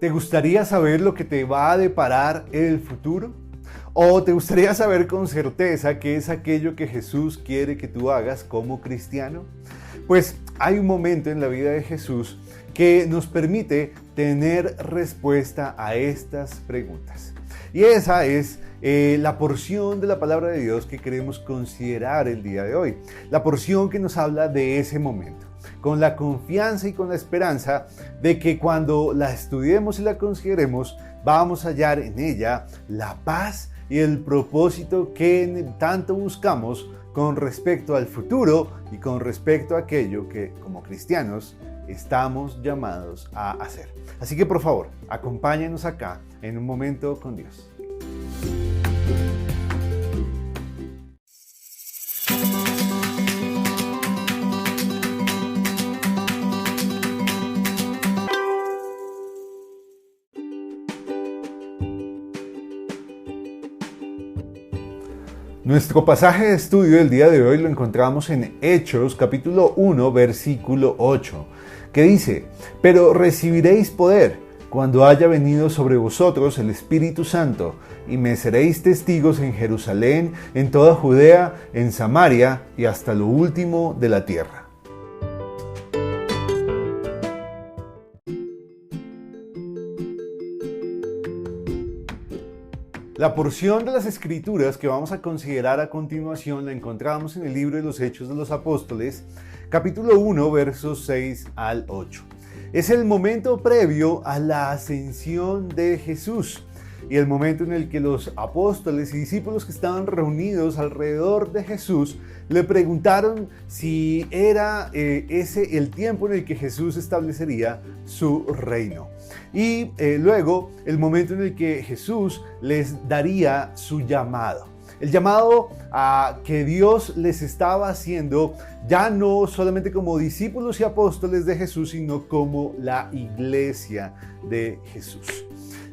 ¿Te gustaría saber lo que te va a deparar el futuro? ¿O te gustaría saber con certeza qué es aquello que Jesús quiere que tú hagas como cristiano? Pues hay un momento en la vida de Jesús que nos permite tener respuesta a estas preguntas. Y esa es la porción de la palabra de Dios que queremos considerar el día de hoy. La porción que nos habla de ese momento, con la confianza y con la esperanza de que cuando la estudiemos y la consideremos, vamos a hallar en ella la paz y el propósito que tanto buscamos con respecto al futuro y con respecto a aquello que como cristianos estamos llamados a hacer. Así que por favor, acompáñenos acá en un momento con Dios. Nuestro pasaje de estudio del día de hoy lo encontramos en Hechos capítulo 1 versículo 8, que dice: «Pero recibiréis poder cuando haya venido sobre vosotros el Espíritu Santo, y me seréis testigos en Jerusalén, en toda Judea, en Samaria y hasta lo último de la tierra». La porción de las Escrituras que vamos a considerar a continuación la encontramos en el libro de los Hechos de los Apóstoles, capítulo 1, versos 6 al 8. Es el momento previo a la ascensión de Jesús y el momento en el que los apóstoles y discípulos que estaban reunidos alrededor de Jesús le preguntaron si era ese el tiempo en el que Jesús establecería su reino. Y luego el momento en el que Jesús les daría su llamado. El llamado a que Dios les estaba haciendo ya no solamente como discípulos y apóstoles de Jesús, sino como la iglesia de Jesús.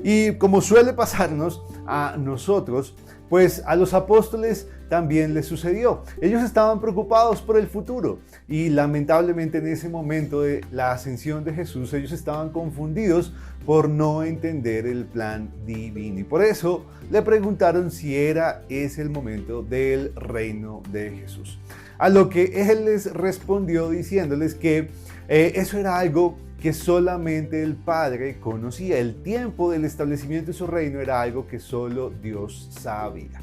Y como suele pasarnos a nosotros, pues a los apóstoles también les sucedió. Ellos estaban preocupados por el futuro y lamentablemente en ese momento de la ascensión de Jesús ellos estaban confundidos por no entender el plan divino. Y por eso le preguntaron si era ese el momento del reino de Jesús. A lo que él les respondió diciéndoles que eso era algo que solamente el Padre conocía. El tiempo del establecimiento de su reino era algo que solo Dios sabía.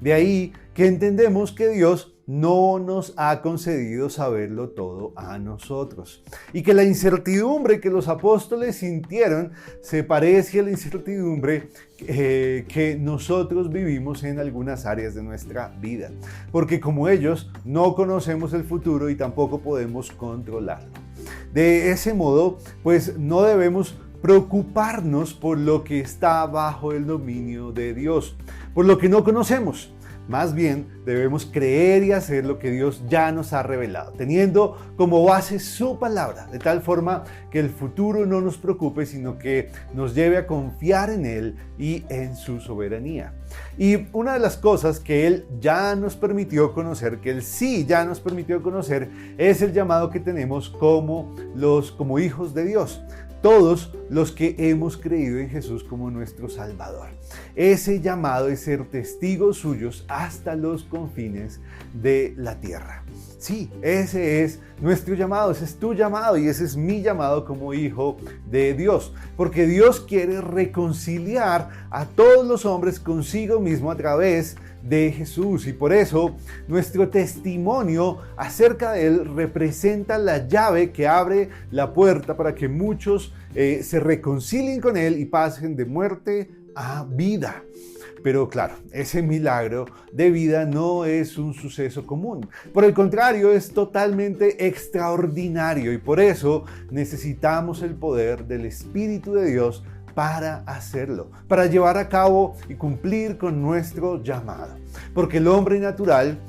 De ahí que entendemos que Dios no nos ha concedido saberlo todo a nosotros. Y que la incertidumbre que los apóstoles sintieron se parece a la incertidumbre que nosotros vivimos en algunas áreas de nuestra vida. Porque como ellos, no conocemos el futuro y tampoco podemos controlarlo. De ese modo, pues no debemos preocuparnos por lo que está bajo el dominio de Dios, por lo que no conocemos. Más bien, debemos creer y hacer lo que Dios ya nos ha revelado, teniendo como base su palabra, de tal forma que el futuro no nos preocupe, sino que nos lleve a confiar en Él y en su soberanía. Y una de las cosas que Él ya nos permitió conocer, que Él sí ya nos permitió conocer, es el llamado que tenemos como hijos de Dios. Todos los que hemos creído en Jesús como nuestro Salvador. Ese llamado es ser testigos suyos hasta los confines de la tierra. Sí, ese es nuestro llamado, ese es tu llamado y ese es mi llamado como hijo de Dios. Porque Dios quiere reconciliar a todos los hombres consigo mismo a través de Jesús, y por eso nuestro testimonio acerca de Él representa la llave que abre la puerta para que muchos se reconcilien con Él y pasen de muerte a vida. Pero claro, ese milagro de vida no es un suceso común. Por el contrario, es totalmente extraordinario y por eso necesitamos el poder del Espíritu de Dios para hacerlo, para llevar a cabo y cumplir con nuestro llamado. Porque el hombre natural,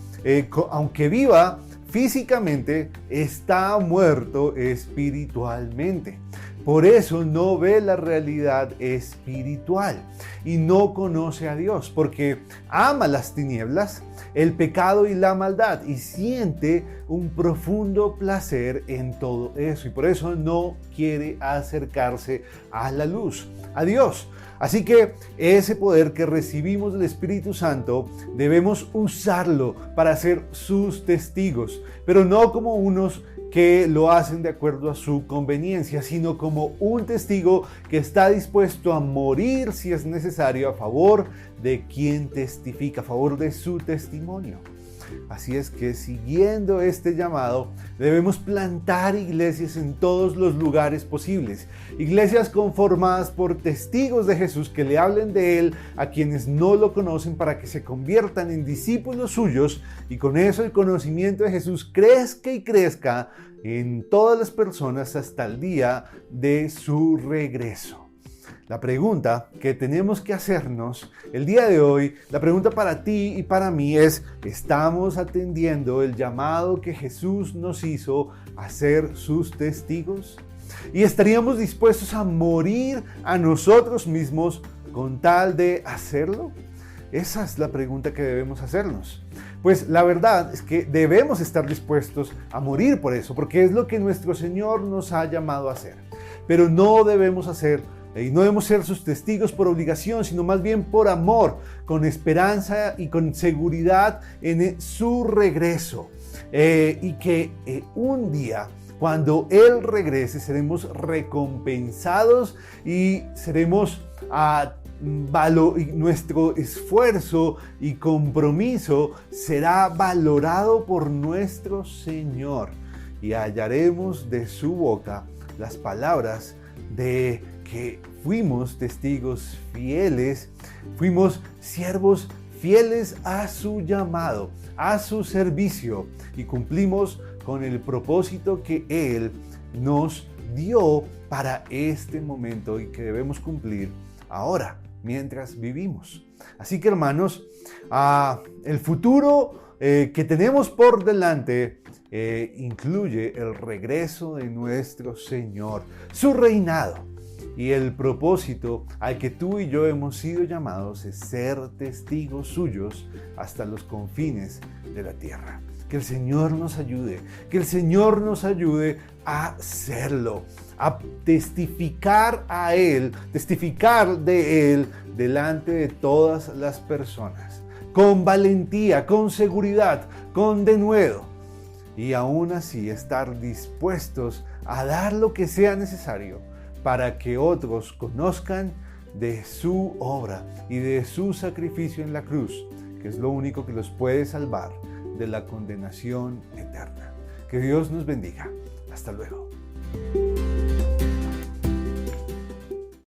aunque viva físicamente, está muerto espiritualmente. Por eso no ve la realidad espiritual y no conoce a Dios, porque ama las tinieblas, el pecado y la maldad, y siente un profundo placer en todo eso, y por eso no quiere acercarse a la luz, a Dios. Así que ese poder que recibimos del Espíritu Santo debemos usarlo para ser sus testigos, pero no como unos que lo hacen de acuerdo a su conveniencia, sino como un testigo que está dispuesto a morir si es necesario a favor de quien testifica, a favor de su testimonio. Así es que siguiendo este llamado debemos plantar iglesias en todos los lugares posibles, iglesias conformadas por testigos de Jesús que le hablen de Él a quienes no lo conocen para que se conviertan en discípulos suyos y con eso el conocimiento de Jesús crezca y crezca en todas las personas hasta el día de su regreso. La pregunta que tenemos que hacernos el día de hoy, la pregunta para ti y para mí es: ¿estamos atendiendo el llamado que Jesús nos hizo a ser sus testigos? ¿Y estaríamos dispuestos a morir a nosotros mismos con tal de hacerlo? Esa es la pregunta que debemos hacernos. Pues la verdad es que debemos estar dispuestos a morir por eso, porque es lo que nuestro Señor nos ha llamado a hacer. Pero no debemos ser sus testigos por obligación, sino más bien por amor, con esperanza y con seguridad en su regreso. Y que un día, cuando Él regrese, seremos recompensados y seremos nuestro esfuerzo y compromiso será valorado por nuestro Señor y hallaremos de su boca las palabras de que fuimos testigos fieles, fuimos siervos fieles a su llamado, a su servicio y cumplimos con el propósito que Él nos dio para este momento y que debemos cumplir ahora, mientras vivimos. Así que hermanos, el futuro que tenemos por delante incluye el regreso de nuestro Señor, su reinado. Y el propósito al que tú y yo hemos sido llamados es ser testigos suyos hasta los confines de la tierra. Que el Señor nos ayude, que el Señor nos ayude a hacerlo, a testificar a Él, testificar de Él delante de todas las personas, con valentía, con seguridad, con denuedo, y aún así estar dispuestos a dar lo que sea necesario para que otros conozcan de su obra y de su sacrificio en la cruz, que es lo único que los puede salvar de la condenación eterna. Que Dios nos bendiga. Hasta luego.